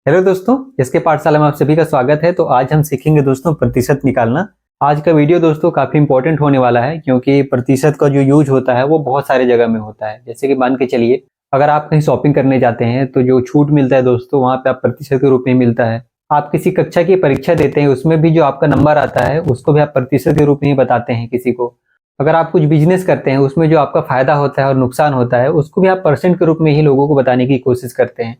Hello दोस्तों, इसके पाठशाला में आप सभी का स्वागत है। तो आज हम सीखेंगे दोस्तों प्रतिशत निकालना। आज का वीडियो दोस्तों काफी इंपॉर्टेंट होने वाला है, क्योंकि प्रतिशत का जो यूज होता है वो बहुत सारे जगह में होता है। जैसे कि मान के चलिए, अगर आप कहीं शॉपिंग करने जाते हैं तो जो छूट मिलता है दोस्तों, वहाँ पे आप प्रतिशत के रूप में मिलता है। आप किसी कक्षा की परीक्षा देते हैं, उसमें भी जो आपका नंबर आता है उसको भी आप प्रतिशत के रूप में ही बताते हैं किसी को। अगर आप कुछ बिजनेस करते हैं, उसमें जो आपका फायदा होता है और नुकसान होता है, उसको भी आप परसेंट के रूप में ही लोगों को बताने की कोशिश करते हैं।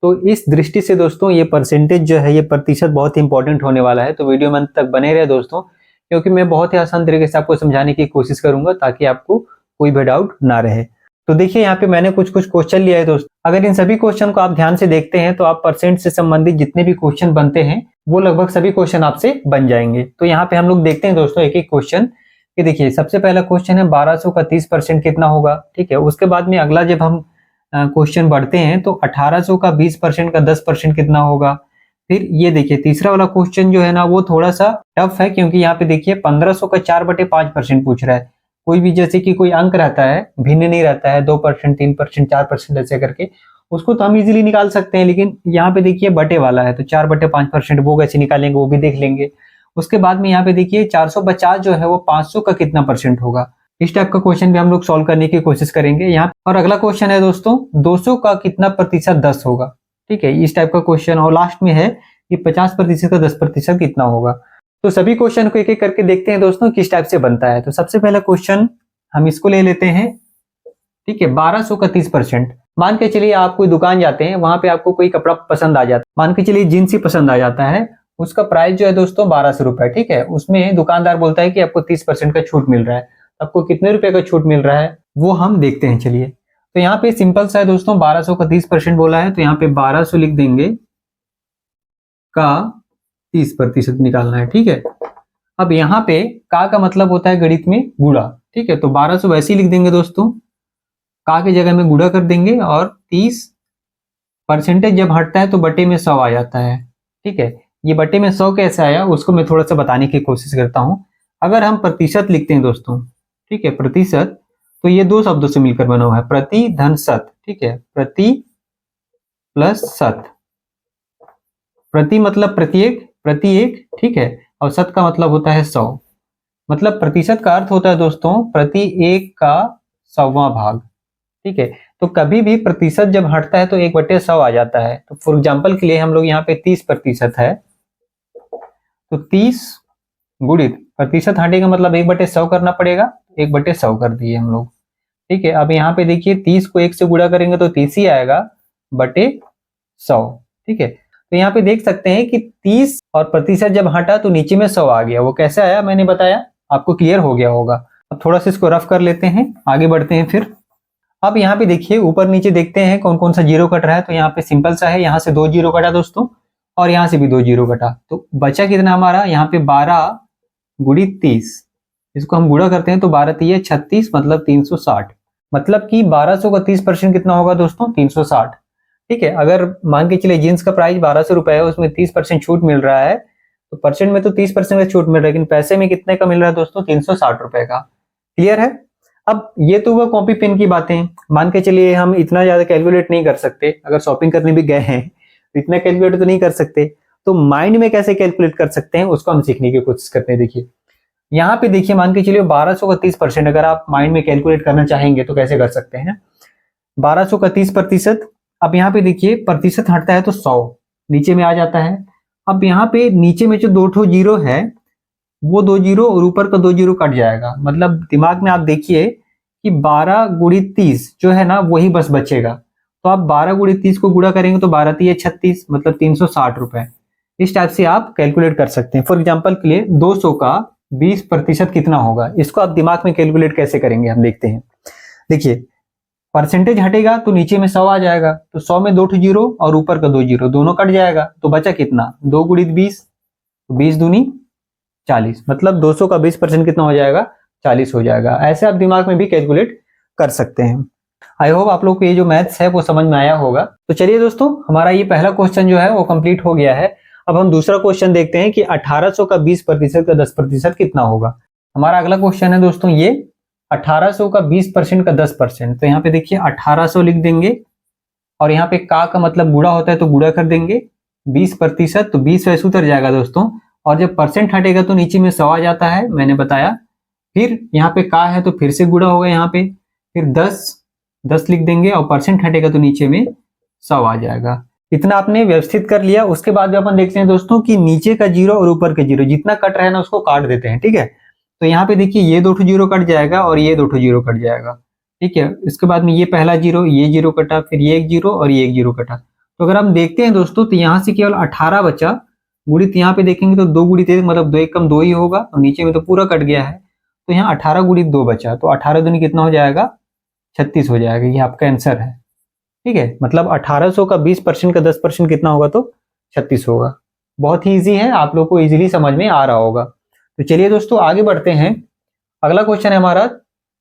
तो इस दृष्टि से दोस्तों ये परसेंटेज जो है, ये प्रतिशत बहुत ही इंपॉर्टेंट होने वाला है। तो वीडियो में अंत तक बने रहे दोस्तों, क्योंकि मैं बहुत ही आसान तरीके से आपको समझाने की कोशिश करूंगा ताकि आपको कोई भी डाउट ना रहे। तो देखिए, यहाँ पे मैंने कुछ क्वेश्चन लिया है दोस्तों। अगर इन सभी क्वेश्चन को आप ध्यान से देखते हैं तो आप परसेंट से संबंधित जितने भी क्वेश्चन बनते हैं वो लगभग सभी क्वेश्चन आपसे बन जाएंगे। तो यहाँ पे हम लोग देखते हैं दोस्तों एक एक क्वेश्चन कि देखिए, सबसे पहला क्वेश्चन है 1200 का 30% कितना होगा। ठीक है, उसके बाद में अगला जब हम क्वेश्चन बढ़ते हैं तो 1800 का 20% का 10% कितना होगा। फिर ये देखिए, तीसरा वाला क्वेश्चन जो है ना, वो थोड़ा सा टफ है, क्योंकि यहाँ पे देखिए 1500 का 4/5% पूछ रहा है। कोई भी जैसे कि कोई अंक रहता है, भिन्न नहीं रहता है, 2%, 3%, 4% ऐसे करके, उसको तो हम इजीली निकाल सकते हैं। लेकिन यहाँ पे देखिए बटे वाला है, तो 4/5% वो कैसे निकालेंगे वो भी देख लेंगे। उसके बाद में यहाँ पे देखिए 450 जो है वो 500 का कितना परसेंट होगा। इस टाइप का क्वेश्चन भी हम लोग सॉल्व करने की कोशिश करेंगे यहाँ। और अगला क्वेश्चन है दोस्तों, 200 का कितना प्रतिशत 10 होगा। ठीक है, इस टाइप का क्वेश्चन। और लास्ट में है कि 50% का 10% कितना होगा। तो सभी क्वेश्चन को एक एक करके देखते हैं दोस्तों किस टाइप से बनता है। तो सबसे पहला क्वेश्चन हम इसको ले लेते हैं। ठीक है, 1200 का 30%। मान के चलिए आप कोई दुकान जाते हैं, वहां पे आपको कोई कपड़ा पसंद आ जाता है। मान के चलिए जींस ही पसंद आ जाता है, उसका प्राइस जो है दोस्तों 1200 रुपए। ठीक है, उसमें दुकानदार बोलता है कि आपको 30% का छूट मिल रहा है। आपको कितने रुपए का छूट मिल रहा है वो हम देखते हैं। चलिए, तो यहाँ पे सिंपल सा है दोस्तों, 1200 का 30% बोला है, तो यहाँ पे 1200 लिख देंगे का 30% निकालना है। ठीक है, अब यहाँ पे का मतलब होता है गणित में गुणा। ठीक है, तो 1200 वैसे ही लिख देंगे दोस्तों, का की जगह में गुणा कर देंगे, और 30% जब हटता है तो बटे में 100 आ जाता है। ठीक है, ये बटे में 100 कैसे आया उसको मैं थोड़ा सा बताने की कोशिश करता हूं। अगर हम प्रतिशत लिखते हैं दोस्तों, ठीक है, प्रतिशत, तो ये दो शब्दों से मिलकर बना हुआ है, प्रति धन शत। ठीक है, प्रति प्लस शत। प्रति मतलब प्रत्येक, प्रति एक। ठीक है, और शत का मतलब होता है 100। मतलब प्रतिशत का अर्थ होता है दोस्तों प्रति एक का 100वां भाग। ठीक है, तो कभी भी प्रतिशत जब हटता है तो 1/100 आ जाता है। तो फॉर एग्जाम्पल के लिए हम लोग यहाँ पे 30% है, तो 30 गुणित प्रतिशत हटेगा मतलब 1/100 करना पड़ेगा। 1/100 कर दिए हम लोग। ठीक है, अब यहाँ पे देखिए 30 को 1 से गुणा करेंगे तो 30 ही आएगा बटे 100। ठीक है, तो यहाँ पे देख सकते हैं कि 30 और प्रतिशत जब हटा तो नीचे में 100 आ गया। वो कैसे आया मैंने बताया, आपको क्लियर हो गया होगा। अब थोड़ा सा इसको रफ कर लेते हैं, आगे बढ़ते हैं फिर। अब यहाँ पे देखिए ऊपर नीचे देखते हैं कौन कौन सा जीरो कट रहा है। तो यहाँ पे सिंपल सा है, यहाँ से 2 जीरो कटा दोस्तों, और यहाँ से भी 2 जीरो कटा। तो बचा कितना हमारा, यहाँ पे 12 गुणित 30। इसको हम गुणा करते हैं तो 12 3 36, मतलब 360। मतलब कि 1200 का 30% कितना होगा दोस्तों, 360। ठीक है, अगर मान के चलिए जींस का प्राइस 1200 रुपए है, उसमें 30% छूट मिल रहा है, तो परसेंट में तो 30% का छूट मिल रहा है, लेकिन पैसे में कितने का मिल रहा है दोस्तों, 360 रुपए का। क्लियर है। अब ये तो हुआ कॉपी पेन की बातें। मान के चलिए हम इतना ज्यादा कैलकुलेट नहीं कर सकते, अगर शॉपिंग करने भी गए हैं तो इतना कैलकुलेट तो नहीं कर सकते। तो माइंड में कैसे कैलकुलेट कर सकते हैं उसको हम सीखने की कोशिश करते हैं। देखिए यहाँ पे देखिए, मान के चलिए 1200 का 30% अगर आप माइंड में कैलकुलेट करना चाहेंगे तो कैसे कर सकते हैं। 1200 का 30%, अब यहाँ पे देखिए प्रतिशत हटता है तो 100 नीचे में आ जाता है। अब यहाँ पे नीचे में जो 2 ठो जीरो है, वो 2 जीरो और ऊपर का 2 जीरो कट जाएगा। मतलब दिमाग में आप देखिए कि 12 गुणित 30 जो है ना वही बस बचेगा। तो आप 12 गुणित 30 को गुणा करेंगे तो 12 3 36, मतलब 360 रुपए। इस टाइप से आप कैलकुलेट कर सकते हैं। फॉर एग्जाम्पल के लिए 200 का 20% कितना होगा, इसको आप दिमाग में कैलकुलेट कैसे करेंगे हम देखते हैं। देखिए परसेंटेज हटेगा तो नीचे में 100 आ जाएगा, तो 100 में 2 ठो जीरो और ऊपर का 2 जीरो दोनों कट जाएगा, तो बचा कितना, 2 गुणित 20, 20 दूनी 40, मतलब 200 का 20% कितना हो जाएगा, 40 हो जाएगा। ऐसे आप दिमाग में भी कैलकुलेट कर सकते हैं। आई होप आप लोग को ये जो मैथ्स है वो समझ में आया होगा। तो चलिए दोस्तों, हमारा ये पहला क्वेश्चन जो है वो कंप्लीट हो गया है। अब हम दूसरा क्वेश्चन देखते हैं कि 1800 का 20% का 10% कितना होगा। हमारा अगला क्वेश्चन है दोस्तों ये 1800 का 20% का 10%। तो यहाँ पे देखिए 1800 लिख देंगे, और यहाँ पे का मतलब गुणा होता है तो गुणा कर देंगे, 20%, तो 20 वैसे उतर जाएगा दोस्तों। और जब परसेंट हटेगा तो नीचे में 100 आ जाता है, मैंने बताया। फिर यहाँ पे का है तो फिर से गुणा होगा यहाँ पे, फिर 10 लिख देंगे और परसेंट हटेगा तो नीचे में 100 आ जाएगा। इतना आपने व्यवस्थित कर लिया। उसके बाद अपन देखते हैं दोस्तों कि नीचे का जीरो और ऊपर के जीरो जितना कट रहा है ना उसको काट देते हैं, ठीक है। तो यहाँ पे देखिए ये 2 जीरो कट जाएगा और ये 2 जीरो कट जाएगा, ठीक है। इसके बाद में ये पहला जीरो, ये जीरो कटा, फिर ये 1 जीरो और ये 1 जीरो कटा। तो अगर हम देखते हैं दोस्तों तो यहाँ से केवल 18 बचा। गुणित यहाँ पे देखेंगे तो 2 गुणित 1 मतलब 2 1 कम 2 ही होगा, और नीचे में तो पूरा कट गया है। तो यहाँ 18 गुणित 2 बचा, तो 18 दूनी कितना हो जाएगा, 36 हो जाएगा। ये आपका आंसर है, ठीक है। मतलब 1800 का 20% का 10% कितना होगा तो 36 होगा। बहुत ही इजी है, आप लोग को इजीली समझ में आ रहा होगा। तो चलिए दोस्तों आगे बढ़ते हैं। अगला क्वेश्चन है हमारा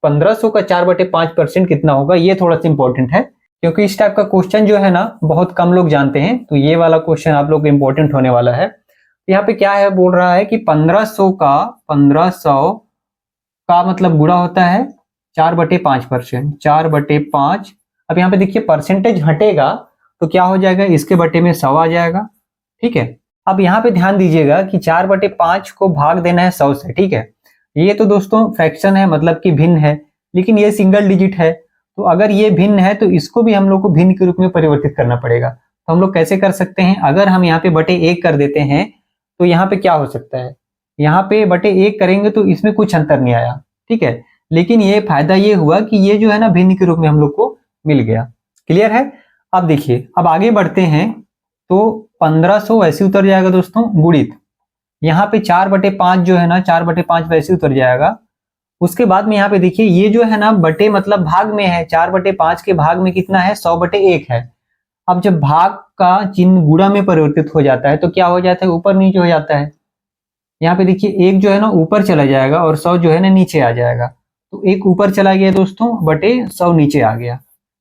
1500 का 4/5% कितना होगा। ये थोड़ा सा इंपॉर्टेंट है क्योंकि इस टाइप का क्वेश्चन जो है ना बहुत कम लोग जानते हैं। तो ये वाला क्वेश्चन आप लोग को इंपॉर्टेंट होने वाला है। यहाँ पे क्या है, बोल रहा है कि 1500 का मतलब गुणा होता है 4/5%, 4/5। अब यहाँ पे देखिए परसेंटेज हटेगा तो क्या हो जाएगा, इसके बटे में 100 आ जाएगा, ठीक है। अब यहाँ पे ध्यान दीजिएगा कि 4/5 को भाग देना है 100 से, ठीक है। ये तो दोस्तों फ्रैक्शन है, मतलब कि भिन्न है, लेकिन ये सिंगल डिजिट है। तो अगर ये भिन्न है तो इसको भी हम लोग को भिन्न के रूप में परिवर्तित करना पड़ेगा। तो हम लोग कैसे कर सकते हैं, अगर हम यहाँ पे बटे 1 कर देते हैं तो यहाँ पे क्या हो सकता है, यहाँ पे बटे 1 करेंगे तो इसमें कुछ अंतर नहीं आया, ठीक है। लेकिन ये फायदा ये हुआ कि ये जो है ना भिन्न के रूप में हम लोग को मिल गया। क्लियर है। अब देखिए अब आगे बढ़ते हैं। तो 1500 वैसे उतर जाएगा दोस्तों, गुणित यहाँ पे 4/5 जो है ना 4/5 वैसे उतर जाएगा। उसके बाद में यहाँ पे देखिए ये जो है ना बटे मतलब भाग में है, 4/5 के भाग में कितना है, 100/1 है। अब जब भाग का चिन्ह गुणा में परिवर्तित हो जाता है तो क्या हो जाता है, ऊपर नीचे हो जाता है। यहाँ पे देखिए 1 जो है ना ऊपर चला जाएगा और 100 जो है ना नीचे आ जाएगा। तो 1 ऊपर चला गया दोस्तों, बटे 100 नीचे आ गया।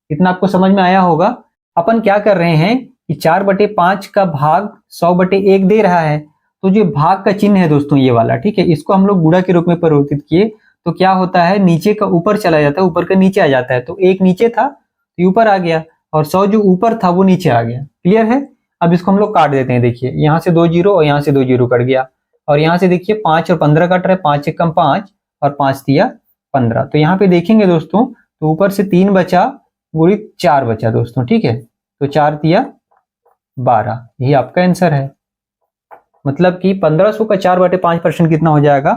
इतना आपको समझ में आया होगा। अपन क्या कर रहे हैं कि 4/5 का भाग 100/1 दे रहा है, तो जो भाग का चिन्ह है दोस्तों ये वाला, ठीक है, इसको हम लोग गुणा के रूप में परिवर्तित किए तो क्या होता है, नीचे का ऊपर चला जाता है, ऊपर का नीचे आ जाता है। तो 1 नीचे था तो ऊपर आ गया और 100 जो ऊपर था वो नीचे आ गया। क्लियर है। अब इसको हम लोग काट देते हैं। देखिए यहाँ से 2 जीरो और यहाँ से 2 जीरो कट गया, और यहाँ से देखिए 5 और 15 कट रहा है, 5 एक कम 5 और 5 दिया 15। तो यहाँ पे देखेंगे दोस्तों तो ऊपर से 3 बचा, गुणित 4 बचा दोस्तों, ठीक है। तो 4 दिया 12, यही आपका आंसर है। मतलब कि 1500 का 4/5% कितना हो जाएगा,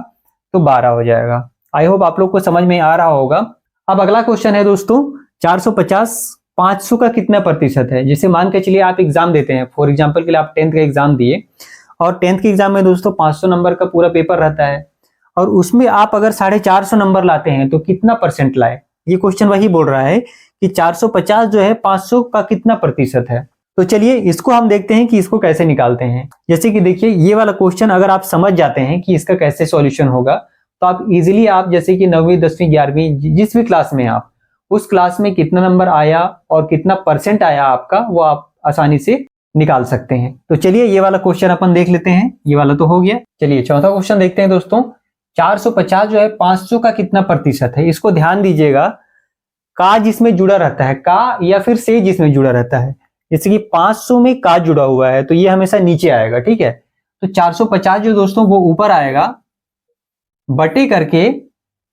तो 12 हो जाएगा। आई होप आप लोग को समझ में आ रहा होगा। अब अगला क्वेश्चन है दोस्तों 450 500 का कितना प्रतिशत है। जैसे मान के चलिए आप एग्जाम देते हैं, फॉर एग्जाम्पल के लिए आप 10th का एग्जाम दिए, और 10th के एग्जाम में दोस्तों 500 नंबर का पूरा पेपर रहता है, और उसमें आप अगर 450 नंबर लाते हैं तो कितना परसेंट लाए। ये क्वेश्चन वही बोल रहा है कि 450 जो है 500 का कितना प्रतिशत है। तो चलिए इसको हम देखते हैं कि इसको कैसे निकालते हैं। जैसे कि देखिए ये वाला क्वेश्चन अगर आप समझ जाते हैं कि इसका कैसे सॉल्यूशन होगा, तो आप इजीली आप जैसे कि 9वीं 10वीं 11वीं जिस भी क्लास में आप, उस क्लास में कितना नंबर आया और कितना परसेंट आया आपका, वो आप आसानी से निकाल सकते हैं। तो चलिए ये वाला क्वेश्चन अपन देख लेते हैं। ये वाला तो हो गया। चलिए चौथा क्वेश्चन देखते हैं दोस्तों। 450 जो है 500 का कितना प्रतिशत है। इसको ध्यान दीजिएगा, का जिसमें जुड़ा रहता है, का या फिर से जिसमें जुड़ा रहता है। जैसे कि 500 में का जुड़ा हुआ है तो ये हमेशा नीचे आएगा, ठीक है। तो 450 जो दोस्तों वो ऊपर आएगा, बटे करके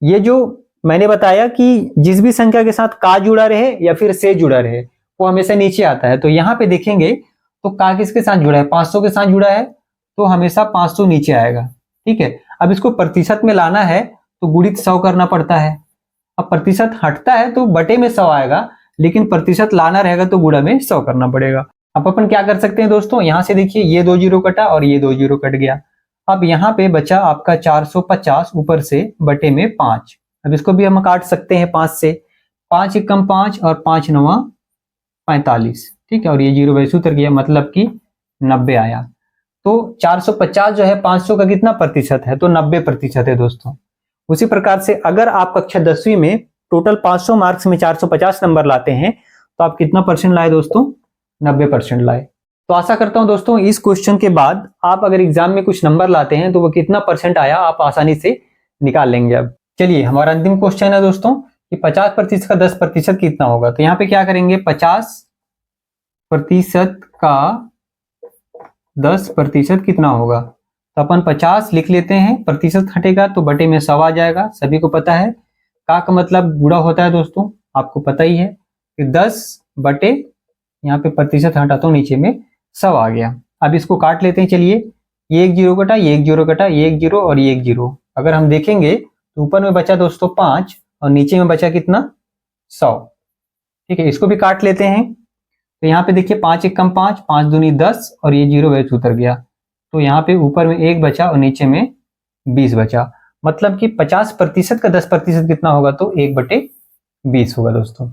ये जो मैंने बताया कि जिस भी संख्या के साथ का जुड़ा रहे या फिर से जुड़ा रहे वो हमेशा नीचे आता है। तो यहाँ पे देखेंगे तो का किसके साथ जुड़ा है, 500 के साथ जुड़ा है, तो हमेशा 500 नीचे आएगा, ठीक है। अब इसको प्रतिशत में लाना है तो गुणित 100 करना पड़ता है। अब प्रतिशत हटता है तो बटे में 100 आएगा, लेकिन प्रतिशत लाना रहेगा तो गुणा में 100 करना पड़ेगा। अब अपन क्या कर सकते हैं दोस्तों, यहाँ से देखिए ये 2 जीरो कटा और ये 2 जीरो कट गया। अब यहाँ पे बचा आपका 450 ऊपर से बटे में 5। अब इसको भी हम काट सकते हैं 5 से, 5 एक कम 5 और 5 नवा 45, ठीक है। और ये जीरो वैसे उतर गया, मतलब कि 90 आया। तो 450 जो है 500 का कितना प्रतिशत है, तो 90% है दोस्तों। उसी प्रकार से अगर आप कक्षा 10वीं में टोटल 500 मार्क्स में 450 नंबर लाते हैं तो आप कितना परसेंट लाए दोस्तों, 90% लाए। तो आशा करता हूं दोस्तों इस क्वेश्चन के बाद आप अगर एग्जाम में कुछ नंबर लाते हैं तो वो कितना परसेंट आया आप आसानी से निकाल लेंगे। अब चलिए हमारा अंतिम क्वेश्चन है दोस्तों कि 50% का 10% कितना होगा। तो यहाँ पे क्या करेंगे, 50% का 10% कितना होगा, तो अपन 50 लिख लेते हैं, प्रतिशत हटेगा तो बटे में 100 आ जाएगा, सभी को पता है। का मतलब गुणा होता है दोस्तों, आपको पता ही है कि 10 बटे यहाँ पे प्रतिशत हटाता हूँ, नीचे में 100 आ गया। अब इसको काट लेते हैं, चलिए। ये एक जीरो कटा, ये एक जीरो कटा, ये एक जीरो और ये एक जीरो। अगर हम देखेंगे तो ऊपर में बचा दोस्तों 5 और नीचे में बचा कितना, 100। ठीक है, इसको भी काट लेते हैं। तो यहाँ पे देखिए 5 एक कम 5, 5 दूनी 10 और ये जीरो वैसे उतर गया। तो यहाँ पे ऊपर में 1 बचा और नीचे में 20 बचा। मतलब कि 50% का 10% कितना होगा, तो 1/20 होगा दोस्तों।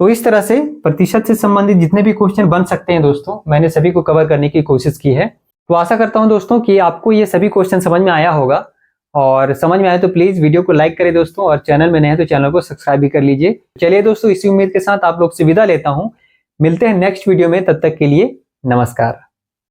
तो इस तरह से प्रतिशत से संबंधित जितने भी क्वेश्चन बन सकते हैं दोस्तों, मैंने सभी को कवर करने की कोशिश की है। तो आशा करता हूं दोस्तों कि आपको ये सभी क्वेश्चन समझ में आया होगा, और समझ में आया तो प्लीज वीडियो को लाइक करें दोस्तों, और चैनल में नए हैं तो चैनल को सब्सक्राइब भी कर लीजिए। चलिए दोस्तों, इसी उम्मीद के साथ आप लोग से विदा लेता हूं। मिलते हैं नेक्स्ट वीडियो में, तब तक के लिए नमस्कार।